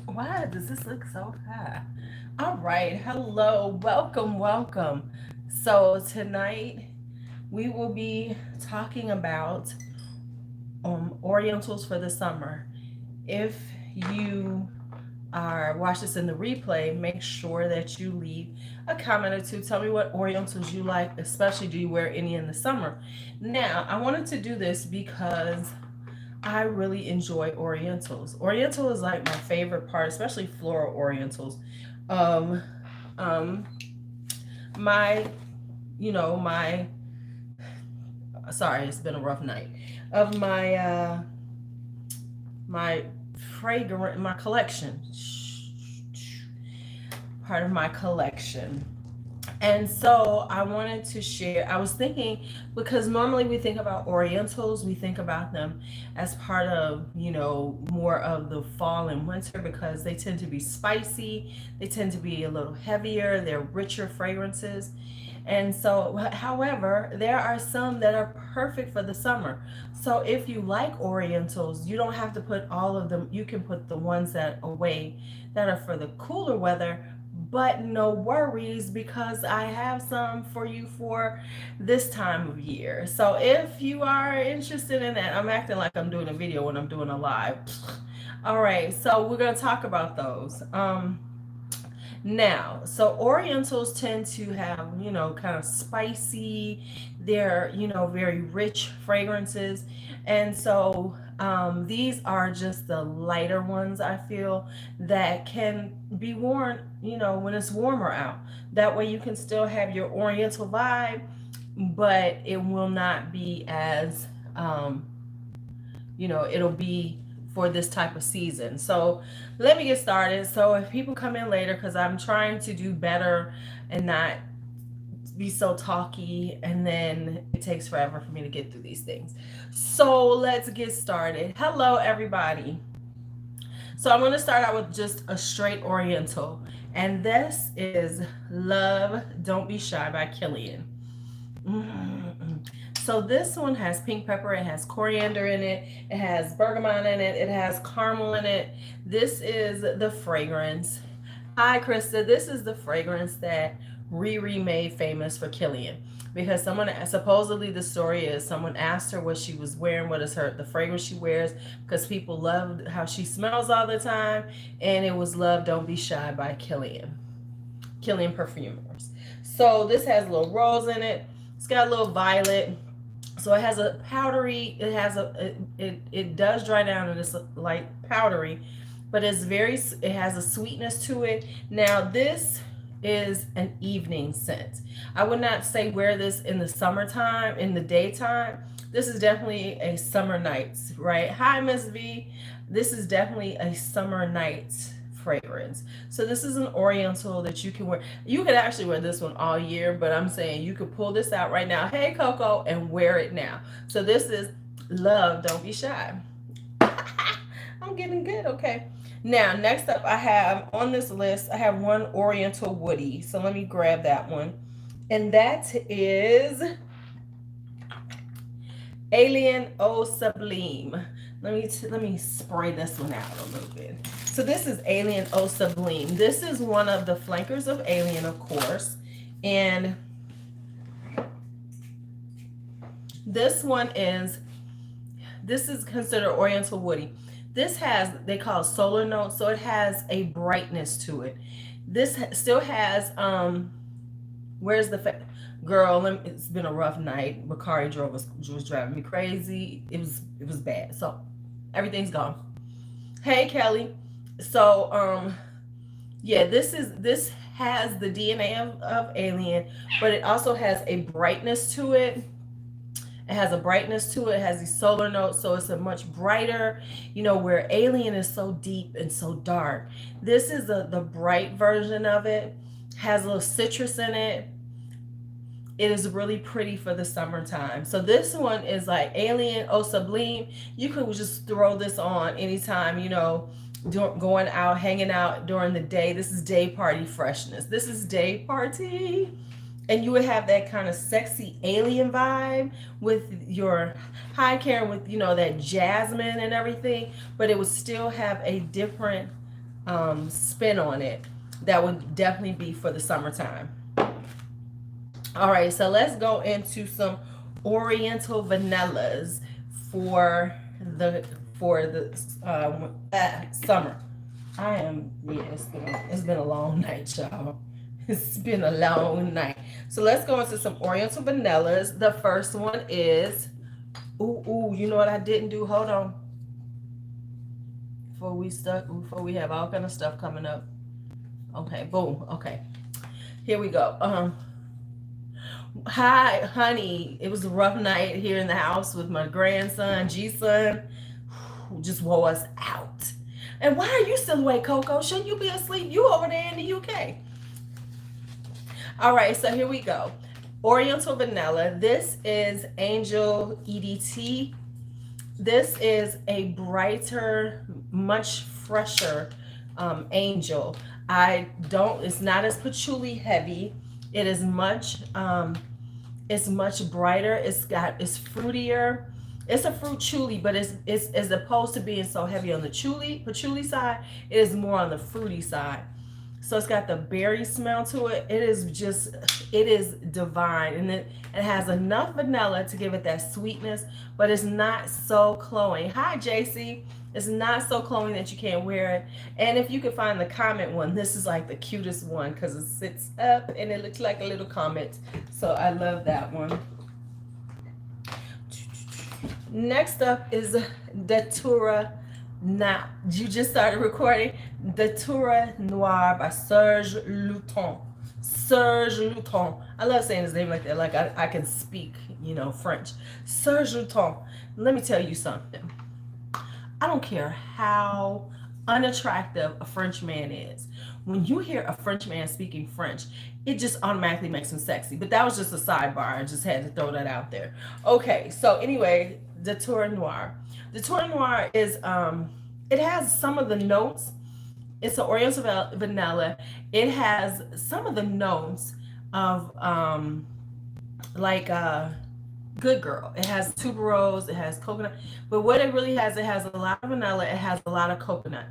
Why does this look so high? All right. Hello. Welcome. Welcome. So, tonight we will be talking about Orientals for the summer. If you are watch this in the replay, make sure that you leave a comment or two. Tell me what Orientals you like, especially do you wear any in the summer. Now, I wanted to do this because I really enjoy Orientals. Oriental is like my favorite part, especially floral Orientals. Um, um, my, my, sorry, it's been a rough night. Of my fragrant, my collection, part of my collection. And so I wanted to share. I was thinking because normally we think about Orientals, we think about them as part of, more of the fall and winter because they tend to be spicy, they tend to be a little heavier, they're richer fragrances. And so, however, there are some that are perfect for the summer. So if you like Orientals, you don't have to put all of them, you can put the ones that away that are for the cooler weather, but no worries because I have some for you for this time of year. So if you are interested in that, I'm acting like I'm doing a video when I'm doing a live. All right, so we're going to talk about those. Now, so Orientals tend to have, kind of spicy, they're, very rich fragrances. And so these are just the lighter ones, I feel, that can be worn, when it's warmer out. That way you can still have your Oriental vibe, but it will not be as, it'll be for this type of season. So let me get started. So if people come in later, because I'm trying to do better and not be so talky, and then it takes forever for me to get through these things. So let's get started. Hello, everybody. So I'm going to start out with just a straight Oriental, and this is Love Don't Be Shy by Killian. Mm. So this one has pink pepper, it has coriander in it, it has bergamot in it, it has caramel in it. This is the fragrance. Hi, Krista. This is the fragrance that Riri made famous for Killian. Because someone supposedly the story is someone asked her what she was wearing, what is her the fragrance she wears, because people loved how she smells all the time, and it was Love Don't Be Shy by Killian Perfumers. So this has a little rose in it. It's got a little violet. So it has a powdery. It has it does dry down and it's like powdery, but it's very. It has a sweetness to it. Now this is an evening scent. I would not say wear this in the summertime, in the daytime. This is definitely a summer nights, right? Hi, Miss V. This is definitely a summer nights fragrance. So this is an Oriental that you can wear. You could actually wear this one all year, but I'm saying you could pull this out right now. Hey, Coco, and wear it now. So this is Love Don't Be Shy. I'm getting good. Okay. Now, next up, I have on this list, I have one Oriental Woody. So let me grab that one. And that is Alien Eau Sublime. Let me spray this one out a little bit. So this is Alien Eau Sublime. This is one of the flankers of Alien, of course. And this is considered Oriental Woody. This has, they call it solar notes, so it has a brightness to it. This still has, where's the, girl, it's been a rough night. Bakari was driving me crazy. It was bad. So everything's gone. Hey, Kelly. So, yeah, this has the DNA of Alien, but it also has a brightness to it. It has a brightness to it. It has these solar notes, so it's a much brighter, where Alien is so deep and so dark. This is the bright version of it. Has a little citrus in it. It is really pretty for the summertime. So this one is like Alien Eau Sublime. You could just throw this on anytime, going out, hanging out during the day. This is day party freshness. This is day party. and you would have that kind of sexy alien vibe with your high care, with that jasmine and everything, but it would still have a different spin on it that would definitely be for the summertime. All right, so let's go into some Oriental vanillas for the summer. It's been a long night, y'all. It's been a long night. So let's go into some Oriental vanillas. The first one is, you know what I didn't do? Hold on. Before we have all kind of stuff coming up. Okay, boom. Okay, here we go. Hi, honey. It was a rough night here in the house with my grandson, G-son, who just wore us out. And why are you still awake, Coco? Shouldn't you be asleep? You over there in the UK. All right, so here we go. Oriental vanilla. This is Angel EDT. This is a brighter, much fresher Angel. It's not as patchouli heavy. It is it's much brighter. It's fruitier. It's a fruit chuli, but it's as opposed to being so heavy on the patchouli side, it is more on the fruity side. So it's got the berry smell to it. It is divine, and it has enough vanilla to give it that sweetness, but it's not so cloying. Hi, JC. It's not so cloying that you can't wear it. And if you can find the comet one, this is like the cutest one because it sits up and it looks like a little comet. So I love that one. Next up is Datura. Now, you just started recording. Datura Noir by Serge Luton. Serge Luton. I love saying his name like that. Like I can speak, French. Serge Luton. Let me tell you something. I don't care how unattractive a French man is. When you hear a French man speaking French, it just automatically makes him sexy. But that was just a sidebar. I just had to throw that out there. Okay, so anyway, the Tour Noir. The Tour Noir is, it has some of the notes. It's an Oriental vanilla. It has some of the notes of Good Girl. It has tuberose, it has coconut, but what it really has, it has a lot of vanilla, it has a lot of coconut.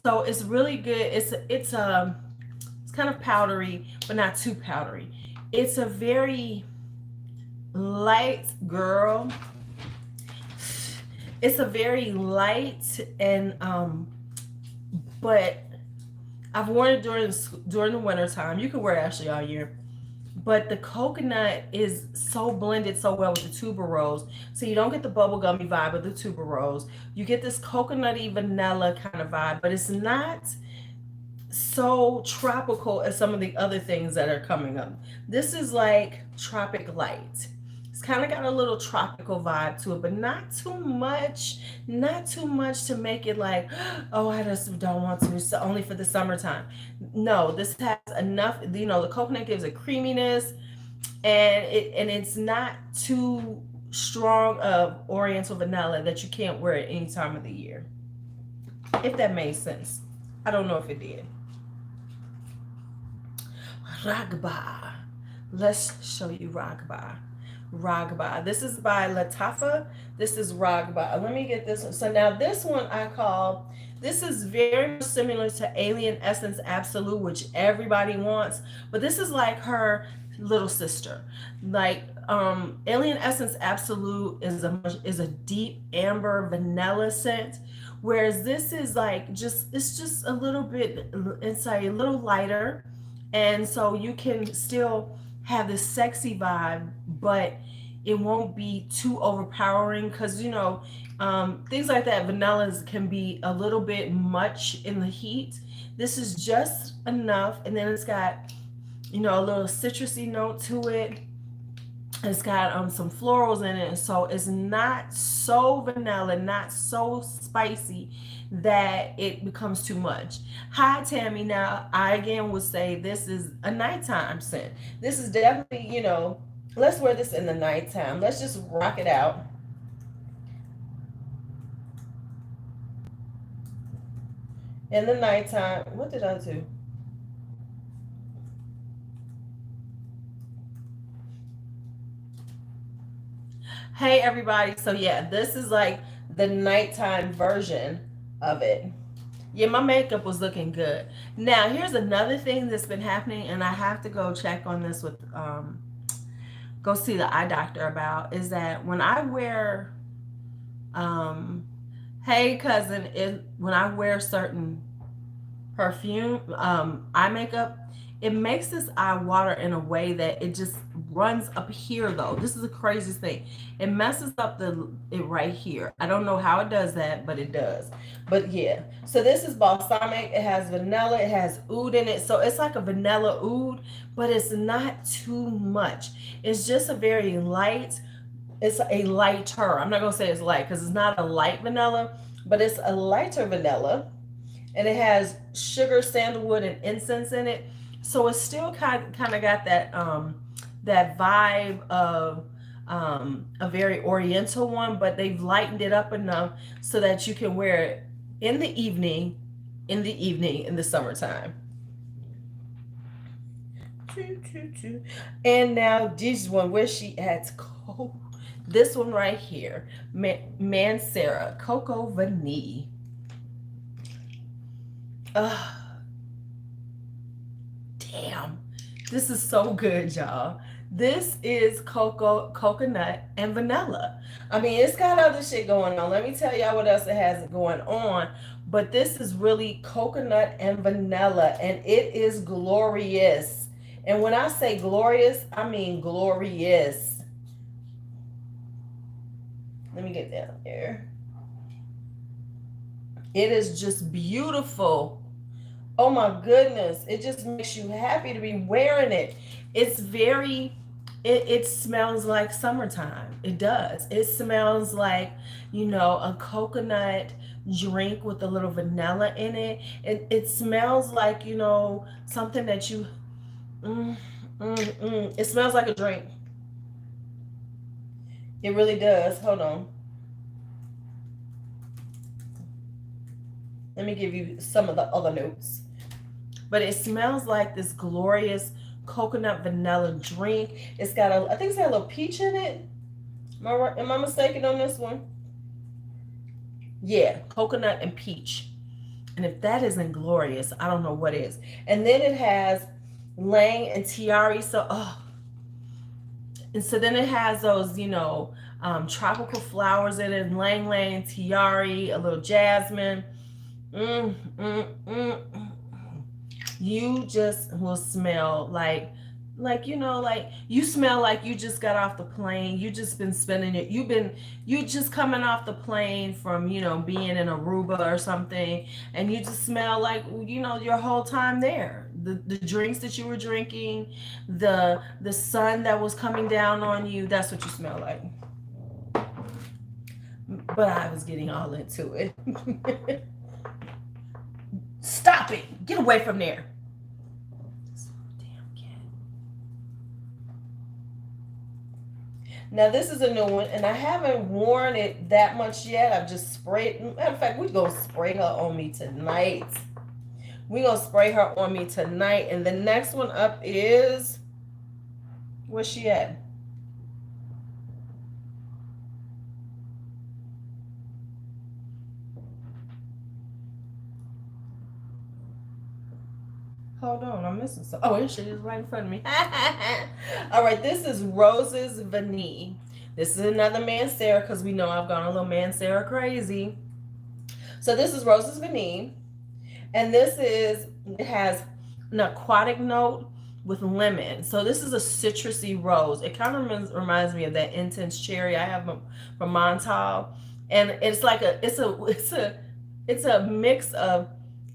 So it's really good. It's kind of powdery, but not too powdery. It's a very light girl. It's a very light and but I've worn it during the winter time. You can wear it actually all year. But the coconut is so blended so well with the tuberose. So you don't get the bubblegummy vibe of the tuberose. You get this coconutty vanilla kind of vibe, but it's not so tropical as some of the other things that are coming up. This is like tropic light. It's kind of got a little tropical vibe to it, but not too much. Not too much to make it like, oh, I just don't want to. It's only for the summertime. No, this has enough. The coconut gives a creaminess, and it's not too strong of Oriental vanilla that you can't wear it any time of the year. If that made sense. I don't know if it did. Ragba. Let's show you Ragba. Ragba. This is by Latafa. This is Ragba. Let me get this one. So now this one this is very similar to Alien Essence Absolute, which everybody wants, but this is like her little sister. Like Alien Essence Absolute is a deep amber vanilla scent, whereas this is like it's just a little bit, it's a little lighter, and so you can still have this sexy vibe, but it won't be too overpowering because things like that, vanillas can be a little bit much in the heat. This is just enough, and then it's got a little citrusy note to it. It's got some florals in it, so it's not so vanilla, not so spicy that it becomes too much. Hi, Tammy. Now, I again would say this is a nighttime scent. This is definitely, let's wear this in the nighttime. Let's just rock it out. In the nighttime. What did I do? Hey everybody. So yeah, this is like the nighttime version of it. Yeah, my makeup was looking good. Now, here's another thing that's been happening, and I have to go check on this with go see the eye doctor about, is that when I wear um hey cousin, when I wear certain perfume, eye makeup, it makes this eye water in a way that it just runs up here though. This is the craziest thing. It messes up it right here. I don't know how it does that, but it does. But yeah. So this is balsamic. It has vanilla, it has oud in it. So it's like a vanilla oud, but it's not too much. It's just a very light, it's a lighter. I'm not gonna say it's light because it's not a light vanilla, but it's a lighter vanilla, and it has sugar, sandalwood, and incense in it. So it's still kind of got that vibe of a very Oriental one, but they've lightened it up enough so that you can wear it in the evening, in the summertime. And now this one, where she at? This one right here, Mancera Coco Vanille. Damn, this is so good, y'all. This is coconut, and vanilla. I mean, it's got other shit going on. Let me tell y'all what else it has going on. But this is really coconut and vanilla, and it is glorious. And when I say glorious, I mean glorious. Let me get down here. It is just beautiful. Oh my goodness. It just makes you happy to be wearing it. It's very, it smells like summertime. It does. It smells like, a coconut drink with a little vanilla in it. It smells like, something that you, it smells like a drink. It really does. Hold on. Let me give you some of the other notes. But it smells like this glorious coconut vanilla drink. It's got I think it's got a little peach in it. Am I mistaken on this one? Yeah, coconut and peach. And if that isn't glorious, I don't know what is. And then it has Lang and Tiari. And so then it has those, tropical flowers in it, Lang Lang, Tiari, a little jasmine. You just will smell like you smell like you just got off the plane. You just been spending it. You just coming off the plane from being in Aruba or something, and you just smell like your whole time there. The drinks that you were drinking, the sun that was coming down on you. That's what you smell like. But I was getting all into it. Stop it! Get away from there. Damn cat. Now this is a new one, and I haven't worn it that much yet. I've just sprayed. Matter of fact, we're gonna spray her on me tonight. We're gonna spray her on me tonight. And the next one up is, where's she at? Hold on, I'm missing some. Oh, here she is right in front of me. All right, this is Roses Vanille. This is another Mancera because we know I've gone a little Mancera crazy. So this is Roses Vanille. And it has an aquatic note with lemon. So this is a citrusy rose. It kind of reminds me of that intense cherry I have from Montal. And it's like it's a mix of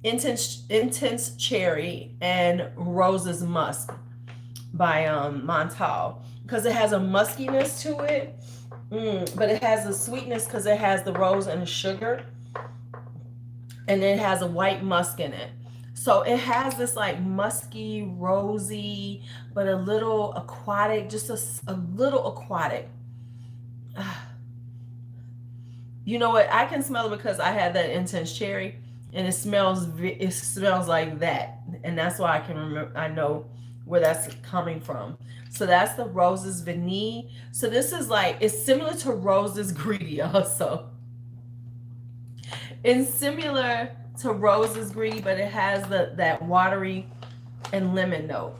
intense cherry and roses musk by Montal, because it has a muskiness to it, but it has a sweetness because it has the rose and the sugar, and it has a white musk in it. So it has this like musky, rosy, but a little aquatic, just a little aquatic. You know what? I can smell it because I had that intense cherry. And it smells like that, and that's why I can remember. I know where that's coming from. So that's the Roses Vanille. So this is like, it's similar to Roses Greedy also. It's similar to Roses Greedy, but it has that watery and lemon note.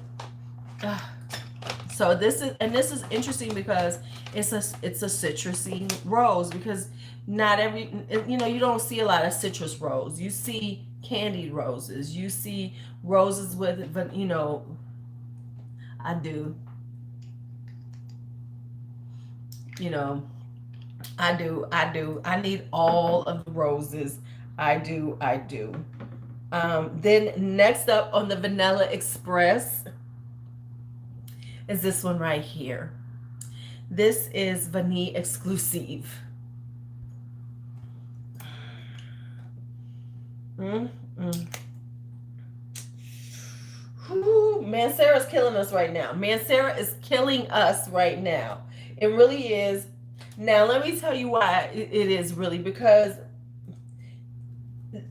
So this is interesting because it's a citrusy rose, because not every, you don't see a lot of citrus rose. You see candied roses. You see roses with, but I do. I need all of the roses. I do. Then next up on the Vanilla Express is this one right here. This is Vanille Exclusive. Mancera's killing us right now. Mancera is killing us right now. It really is. Now, let me tell you why it is really, because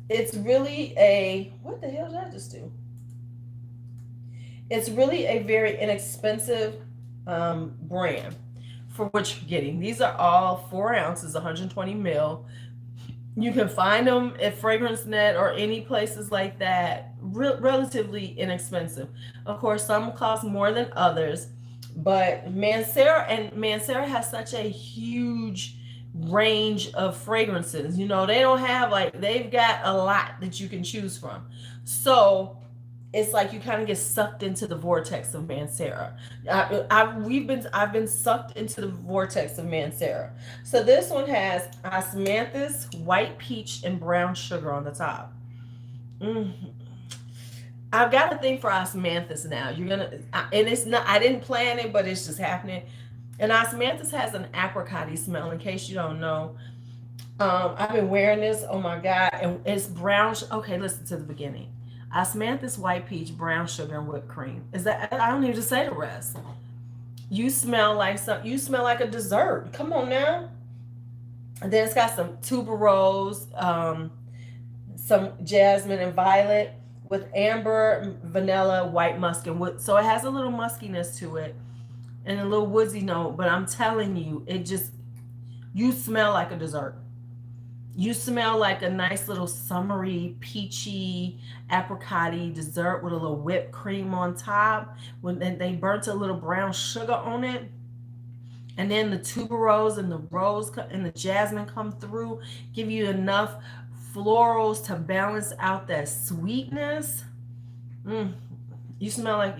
it's really what the hell did I just do? It's really a very inexpensive brand for what you're getting. These are all 4 ounces, 120 mil. You can find them at Fragrance Net or any places like that, relatively inexpensive. Of course, some cost more than others, but Mancera has such a huge range of fragrances. They don't have they've got a lot that you can choose from. So it's like you kind of get sucked into the vortex of Mancera. I've been sucked into the vortex of Mancera. So this one has osmanthus, white peach, and brown sugar on the top. I've got a thing for osmanthus now. And it's not, I didn't plan it, but it's just happening. And osmanthus has an apricot-y smell, in case you don't know. I've been wearing this, oh my God, and it's brown. Okay, listen to the beginning. Osmanthus, white peach, brown sugar, and whipped cream. Is that, I don't need to say the rest. You smell like a dessert. Come on now. And then it's got some tuberose, some jasmine and violet with amber, vanilla, white musk, and wood. So it has a little muskiness to it and a little woodsy note. But I'm telling you, you smell like a dessert. You smell like a nice little summery, peachy, apricot-y dessert with a little whipped cream on top. When they burnt a little brown sugar on it. And then the tuberose and the rose and the jasmine come through, give you enough florals to balance out that sweetness. You smell.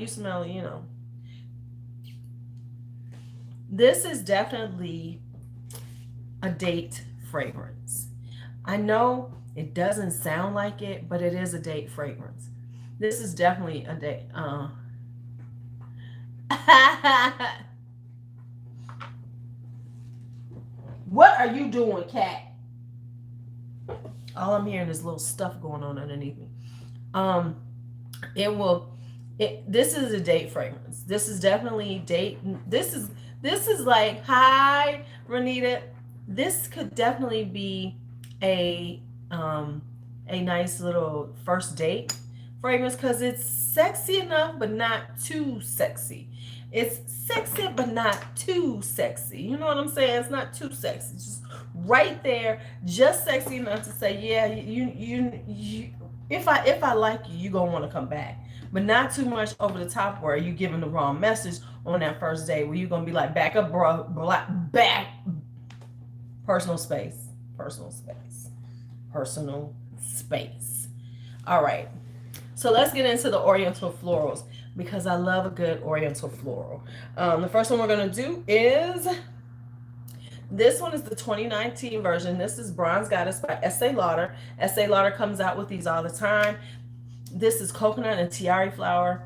This is definitely a date fragrance. I know it doesn't sound like it, but it is a date fragrance. This is definitely a date. What are you doing, cat? All I'm hearing is little stuff going on underneath me. This is a date fragrance. This is definitely date. This is like, hi, Renita. This could definitely be a nice little first date fragrance, because it's sexy enough but not too sexy. It's sexy but not too sexy. You know what I'm saying? It's not too sexy. It's just right there, just sexy enough to say, yeah, you if I like you, you're gonna want to come back. But not too much over the top where you giving the wrong message on that first date, where you're gonna be like, back up, bro, back. Personal space. All right. So let's get into the Oriental florals, because I love a good Oriental floral. The first one we're going to do is, this one is the 2019 version. This is Bronze Goddess by Estee Lauder. Estee Lauder comes out with these all the time. This is coconut and tiare flower.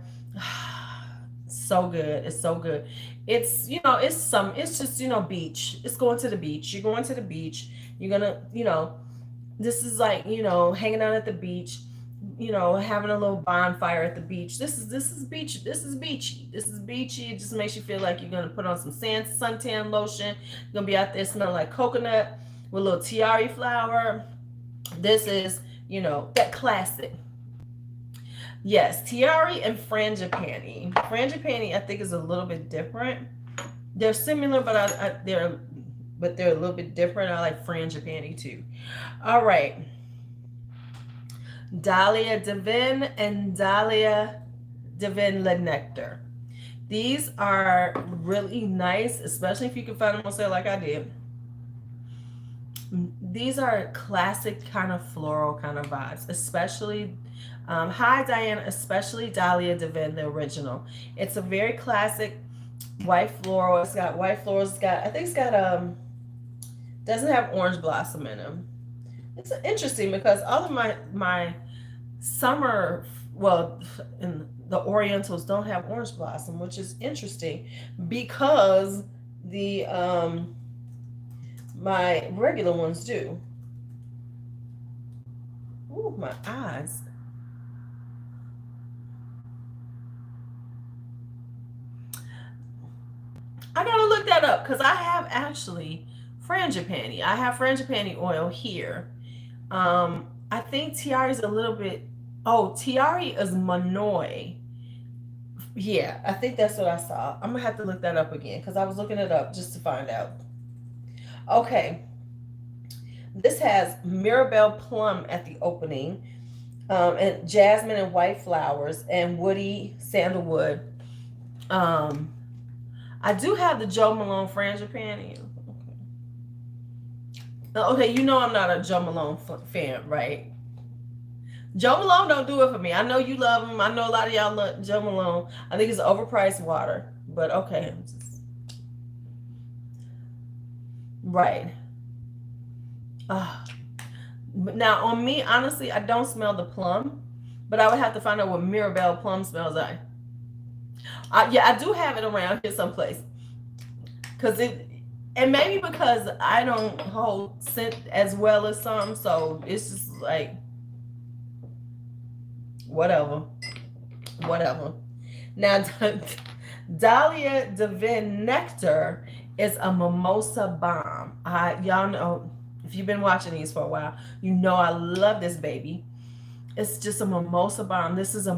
So good. It's so good. It's, it's just, beach. It's going to the beach. You're going to the beach. You're going to, this is like, hanging out at the beach, having a little bonfire at the beach. This is beach. This is beachy. It just makes you feel like you're going to put on some suntan lotion. You're going to be out there smelling like coconut with a little tiare flower. This is, that classic. Yes, Tiari and Frangipani. Frangipani, I think, is a little bit different. They're similar, but they're a little bit different. I like Frangipani too. All right, Dahlia Divin and Dahlia Divin Le Nectar. These are really nice, especially if you can find them on sale like I did. These are classic kind of floral kind of vibes, especially hi Diana, especially Dahlia Divin, the original. It's a very classic white floral. It's got white florals. It's got, I think it's got doesn't have orange blossom in them. It's interesting because all of my summer, well, in the Orientals don't have orange blossom, which is interesting because the my regular ones do. Ooh, my eyes. I gotta look that up because I have actually frangipani. I have frangipani oil here. I think Tiari is a little bit. Oh, Tiari is Manoi. Yeah, I think that's what I saw. I'm gonna have to look that up again because I was looking it up just to find out. Okay, this has Mirabelle plum at the opening, and jasmine and white flowers and woody sandalwood. Um, I do have the Joe Malone frangipani. Okay, you know I'm not a Joe Malone fan, right? Joe Malone don't do it for me. I know you love him. I know a lot of y'all love Joe Malone. I think it's overpriced water, but okay. Right. Now on me, honestly, I don't smell the plum, but I would have to find out what Mirabelle plum smells like. Yeah, I do have it around here someplace. Cause it, and maybe because I don't hold scent as well as some, so it's just like whatever, whatever. Now, Dahlia Divin Nectar is a mimosa bomb. Y'all know if you've been watching these for a while, you know I love this baby. It's just a mimosa bomb. This is a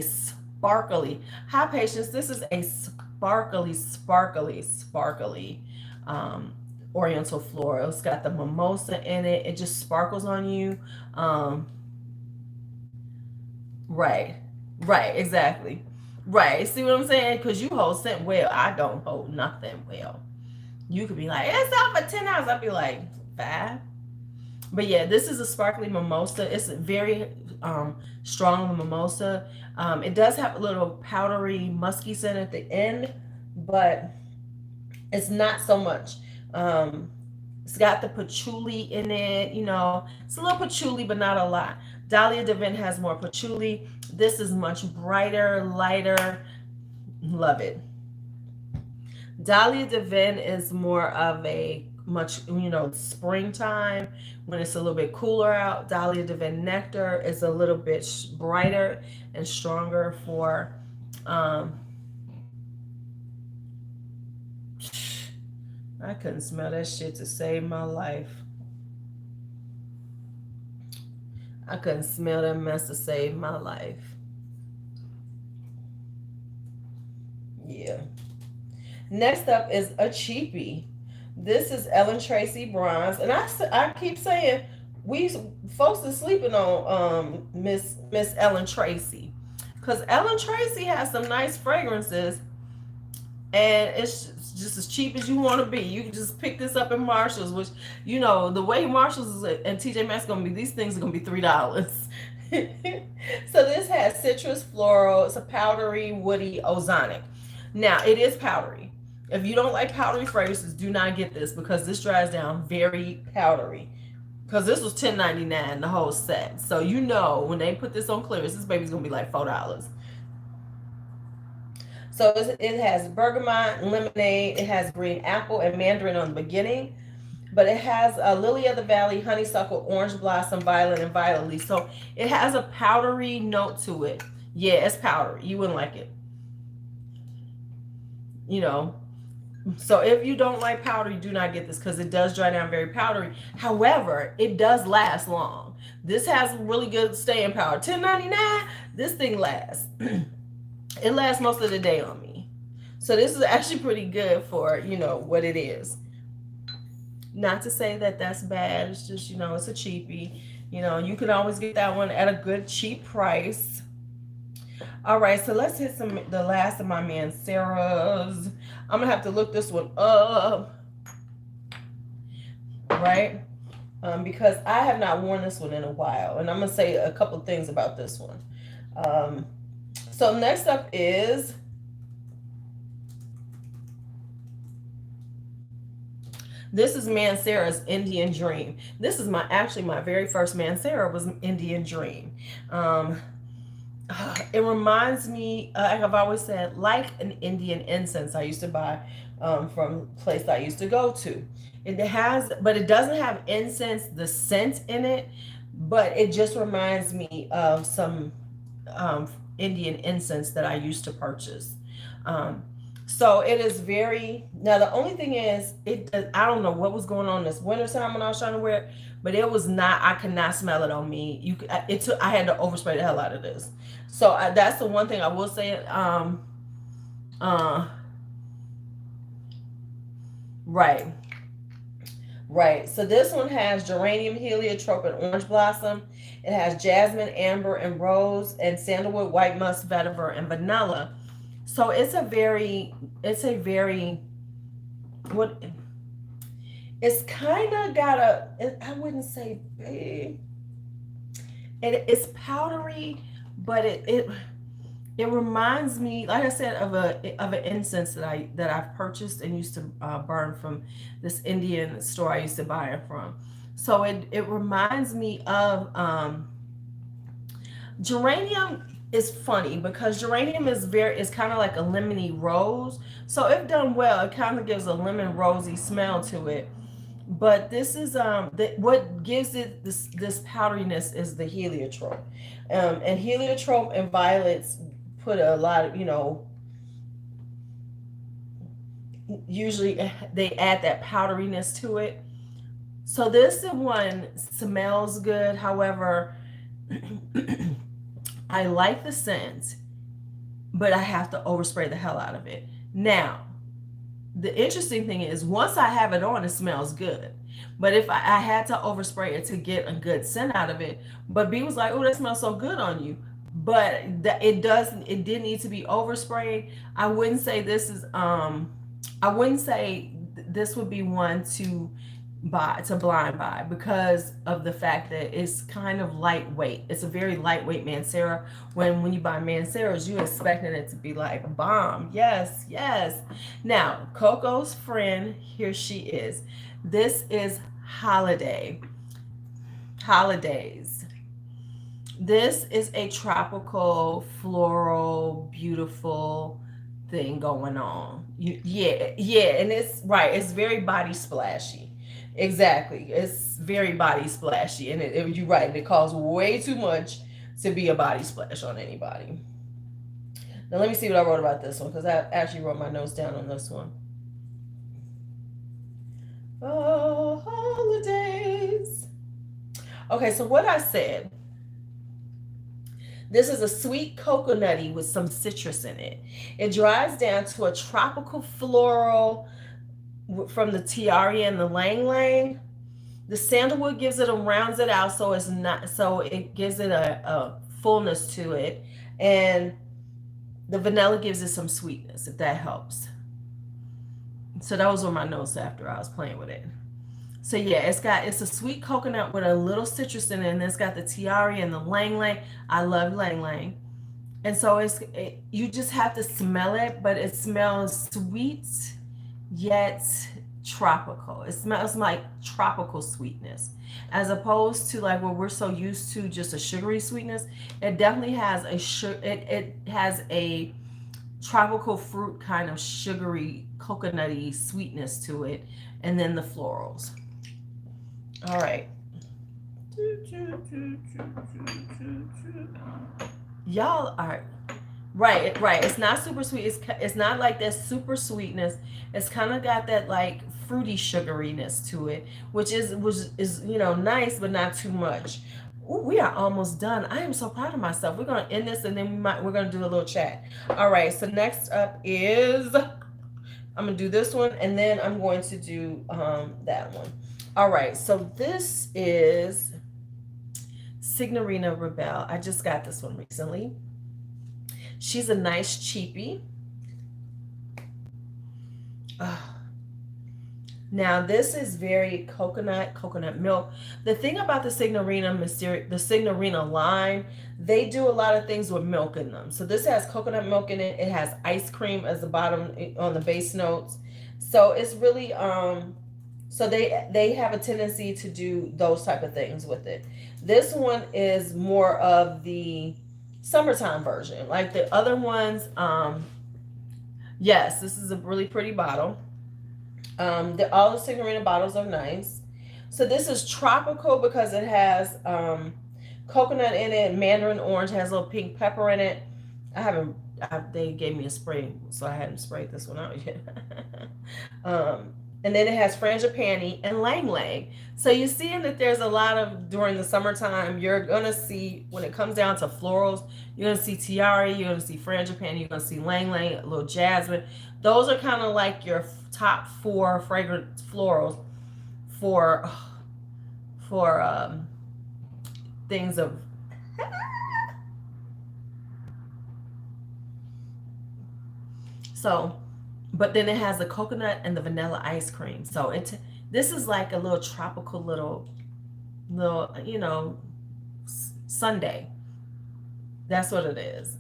sparkly. Hi, patience. This is a sparkly Oriental floral. It's got the mimosa in it. It just sparkles on you. Right, right, exactly. Right. See what I'm saying? Because you hold scent well. I don't hold nothing well. You could be like, it's out for 10 hours. I'd be like, 5. But yeah, this is a sparkly mimosa. It's very strong mimosa. It does have a little powdery musky scent at the end, but it's not so much. It's got the patchouli in it, you know. It's a little patchouli, but not a lot. Dahlia Divin has more patchouli. This is much brighter, lighter. Love it. Dahlia Divin is more of a much, springtime when it's a little bit cooler out. Dahlia Divin Nectar is a little bit brighter and stronger for. Um, I couldn't smell that shit to save my life. I couldn't smell that mess to save my life. Yeah. Next up is a cheapie. This is Ellen Tracy Bronze, and I keep saying we folks are sleeping on Miss Ellen Tracy, because Ellen Tracy has some nice fragrances, and it's just as cheap as you want to be. You can just pick this up in Marshalls, which the way Marshalls and TJ Maxx gonna be, these things are gonna be $3. So this has citrus floral. It's a powdery, woody, ozonic. Now it is powdery. If you don't like powdery fragrances, do not get this because this dries down very powdery. Because this was $10.99 the whole set. So when they put this on clearance, this baby's gonna be like $4. So it has bergamot, lemonade, it has green apple and mandarin on the beginning, but it has a lily of the valley, honeysuckle, orange blossom, violet, and violet leaf. So it has a powdery note to it. Yeah, it's powdery. You wouldn't like it. So if you don't like powder, you do not get this because it does dry down very powdery. However, it does last long. This has really good staying power. $10.99. This thing lasts. It lasts most of the day on me. So this is actually pretty good for, you know, what it is. Not to say that that's bad. It's just, you know, it's a cheapie. You know, you can always get that one at a good cheap price. All right, so let's hit the last of my Manceras. I'm gonna have to look this one up, right? Because I have not worn this one in a while, and I'm gonna say a couple things about this one. So next up is this is Mancera's Indian Dream. This is actually my very first Mancera was Indian Dream. It reminds me, like I've always said, like an Indian incense I used to buy from a place I used to go to. It has, but it doesn't have incense, the scent in it, but it just reminds me of some Indian incense that I used to purchase. So it is very, now the only thing is, I don't know what was going on this winter time when I was trying to wear it, but it was not, I could not smell it on me. I had to overspray the hell out of this. So that's the one thing I will say. Right. So this one has geranium, heliotrope, and orange blossom. It has jasmine, amber, and rose, and sandalwood, white musk, vetiver, and vanilla. So it's a very, it's kind of got I wouldn't say big. It's powdery, but it reminds me, like I said, of an incense that I've purchased and used to burn from this Indian store I used to buy it from. So it reminds me of geranium. Is funny because geranium is kind of like a lemony rose. So if done well, it kind of gives a lemon rosy smell to it. But this is what gives it this powderiness is the heliotrope, and heliotrope and violets put a lot of, you know, usually they add that powderiness to it. So this one smells good. However, I like the scent, but I have to overspray the hell out of it. Now, the interesting thing is once I have it on, it smells good. But if I had to overspray it to get a good scent out of it, but B was like, oh, that smells so good on you. But it did need to be oversprayed. I wouldn't say this is, I wouldn't say this would be one to blind buy because of the fact that it's kind of lightweight. It's a very lightweight Mancera. When you buy Manceras, you're expecting it to be like a bomb. Yes. Now, Coco's friend, here she is. This is Holidays. This is a tropical, floral, beautiful thing going on. And it's right. It's very body splashy. Exactly. It's very body splashy. And you're right. It costs way too much to be a body splash on anybody. Now, let me see what I wrote about this one because I actually wrote my notes down on this one. Oh, Holidays. Okay, so what I said, this is a sweet coconutty with some citrus in it. It dries down to a tropical floral from the tiare and the lang lang. The sandalwood gives it rounds it out, so it gives it a fullness to it, and the vanilla gives it some sweetness, if that helps. So those were my notes after I was playing with it. So yeah, it's a sweet coconut with a little citrus in it, and it's got the tiare and the lang lang. I love lang lang, and so you just have to smell it, but it smells sweet yet tropical. It smells like tropical sweetness as opposed to like what we're so used to, just a sugary sweetness. It definitely has it has a tropical fruit kind of sugary coconutty sweetness to it, and then the florals. All right, y'all are right. It's not super sweet. It's not like that super sweetness. It's kind of got that like fruity sugariness to it, which is nice, but not too much. Ooh, we are almost done. I am so proud of myself. We're gonna end this and then we're gonna do a little chat. All right, so next up is I'm gonna do this one and then I'm going to do that one. All right, so this is Signorina Rebelle. I just got this one recently. She's a nice cheapie. Now this is very coconut milk. The thing about the Signorina line, they do a lot of things with milk in them. So this has coconut milk in it. It has ice cream as the bottom on the base notes. So it's really so they have a tendency to do those type of things with it. This one is more of the summertime version. Like the other ones, yes, this is a really pretty bottle. All the Signorina bottles are nice. So this is tropical because it has coconut in it, mandarin orange, has a little pink pepper in it. They gave me a spray, so I hadn't sprayed this one out yet. And then it has frangipani and lang lang. So you're seeing that there's a lot of, during the summertime, you're going to see, when it comes down to florals, you're going to see tiara, you're going to see frangipani, you're going to see lang lang, a little jasmine. Those are kind of like your top 4 fragrant florals for things of so, but then it has the coconut and the vanilla ice cream. So this is like a little tropical little sundae. That's what it is.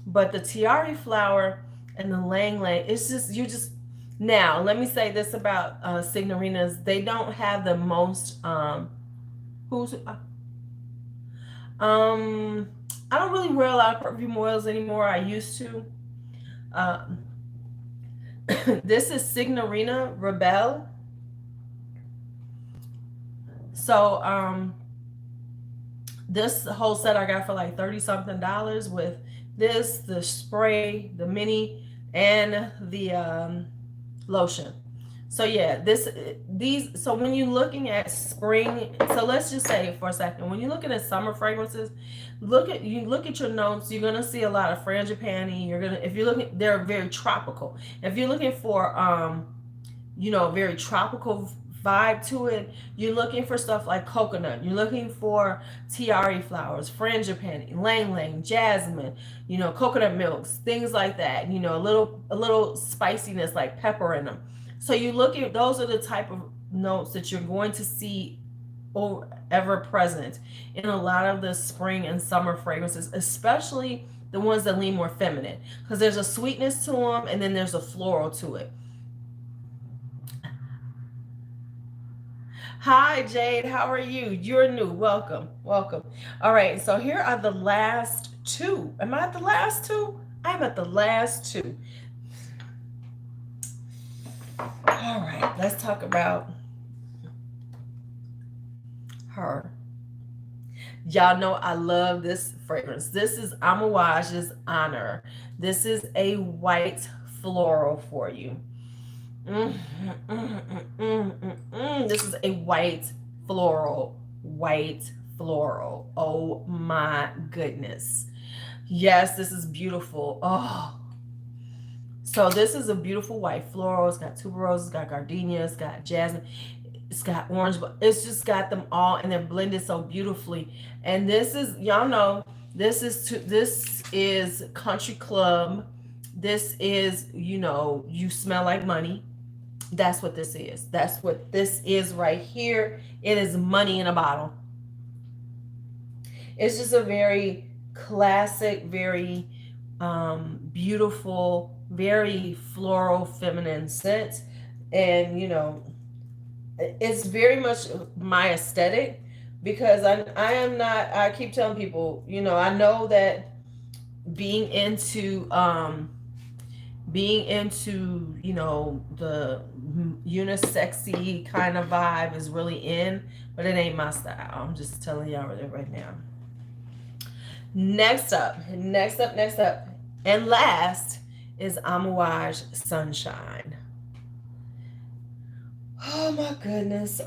But the tiara flower and the lang lang, it's just now, let me say this about Signorinas. They don't have the most I don't really wear a lot of perfume oils anymore. I used to. This is Signorina Rebelle. So this whole set I got for like $30 something with this, the spray, the mini, and the lotion. So yeah, so when you're looking at spring, so let's just say for a second, when you're looking at summer fragrances, look at your notes, you're gonna see a lot of frangipani. They're very tropical. If you're looking for very tropical vibe to it, you're looking for stuff like coconut, you're looking for tiara flowers, frangipani, lang lang, jasmine, coconut milks, things like that, a little spiciness like pepper in them. So you look at, those are the type of notes that you're going to see ever present in a lot of the spring and summer fragrances, especially the ones that lean more feminine, because there's a sweetness to them and then there's a floral to it. Hi, Jade. How are you? You're new. Welcome. Welcome. All right. So here are the last 2. Am I at the last 2? I'm at the last 2. All right. Let's talk about her. Y'all know I love this fragrance. This is Amouage's Honor. This is a white floral for you. This is a white floral. Oh my goodness. Yes, this is beautiful. Oh. So this is a beautiful white floral. It's got tuberoses, it's got gardenia, it's got jasmine, it's got orange, but it's just got them all and they're blended so beautifully. And this is, y'all know, this is Country Club. This is, you smell like money. That's what this is. That's what this is right here. It is money in a bottle. It's just a very classic, very beautiful, very floral, feminine scent. And, it's very much my aesthetic, because I keep telling people, I know that being into the unisexy kind of vibe is really in, but it ain't my style. I'm just telling y'all right now. Next up, and last is Amouage Sunshine. Oh my goodness.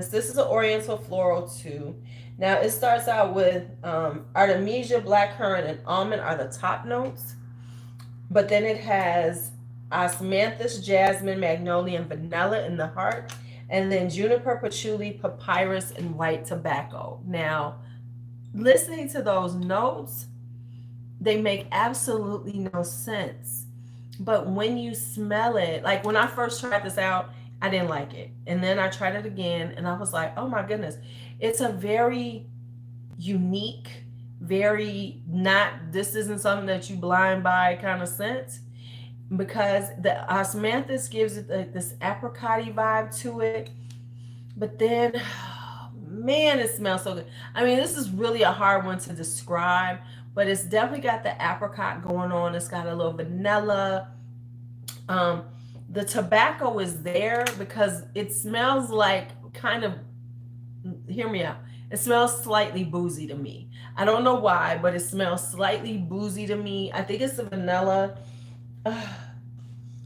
This is an Oriental Floral too. Now it starts out with Artemisia, blackcurrant, and almond are the top notes, but then it has osmanthus, jasmine, magnolia, and vanilla in the heart, and then juniper, patchouli, papyrus, and white tobacco. Now, listening to those notes, they make absolutely no sense. But when you smell it, like when I first tried this out, I didn't like it. And then I tried it again and I was like, oh my goodness. It's a very unique, very not, this isn't something that you blind buy kind of scent, because the osmanthus gives it this apricot vibe to it. But then, man, it smells so good. I mean, this is really a hard one to describe, but it's definitely got the apricot going on. It's got a little vanilla. Um, the tobacco is there because it smells like kind of, hear me out. It smells slightly boozy to me. I don't know why, but it smells slightly boozy to me. I think it's the vanilla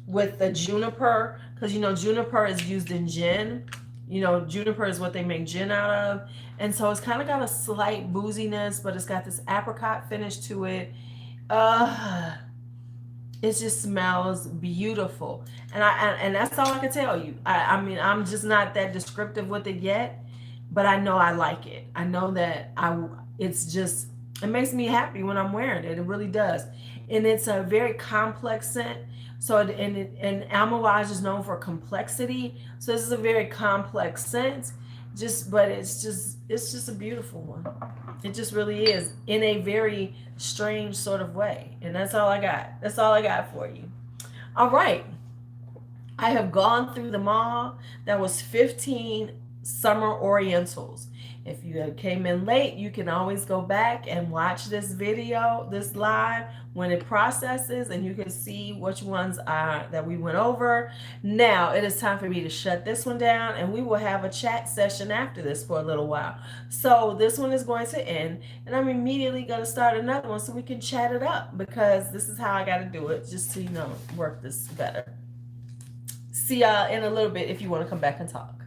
with the juniper, because juniper is used in gin. Juniper is what they make gin out of. And so it's kind of got a slight booziness, but it's got this apricot finish to it. It just smells beautiful. And that's all I can tell you. I mean, I'm just not that descriptive with it yet, but I know I like it. I know that it makes me happy when I'm wearing it. It really does. And it's a very complex scent. So, and Amouage is known for complexity. So this is a very complex scent. But it's just a beautiful one. It just really is, in a very strange sort of way. And that's all I got. That's all I got for you. All right. I have gone through them all. That was 15 summer Orientals. If you came in late, you can always go back and watch this video, this live, when it processes, and you can see which ones are that we went over. Now it is time for me to shut this one down, and we will have a chat session after this for a little while. So this one is going to end, and I'm immediately going to start another one so we can chat it up, because this is how I got to do it, just to work this better. See y'all in a little bit if you want to come back and talk.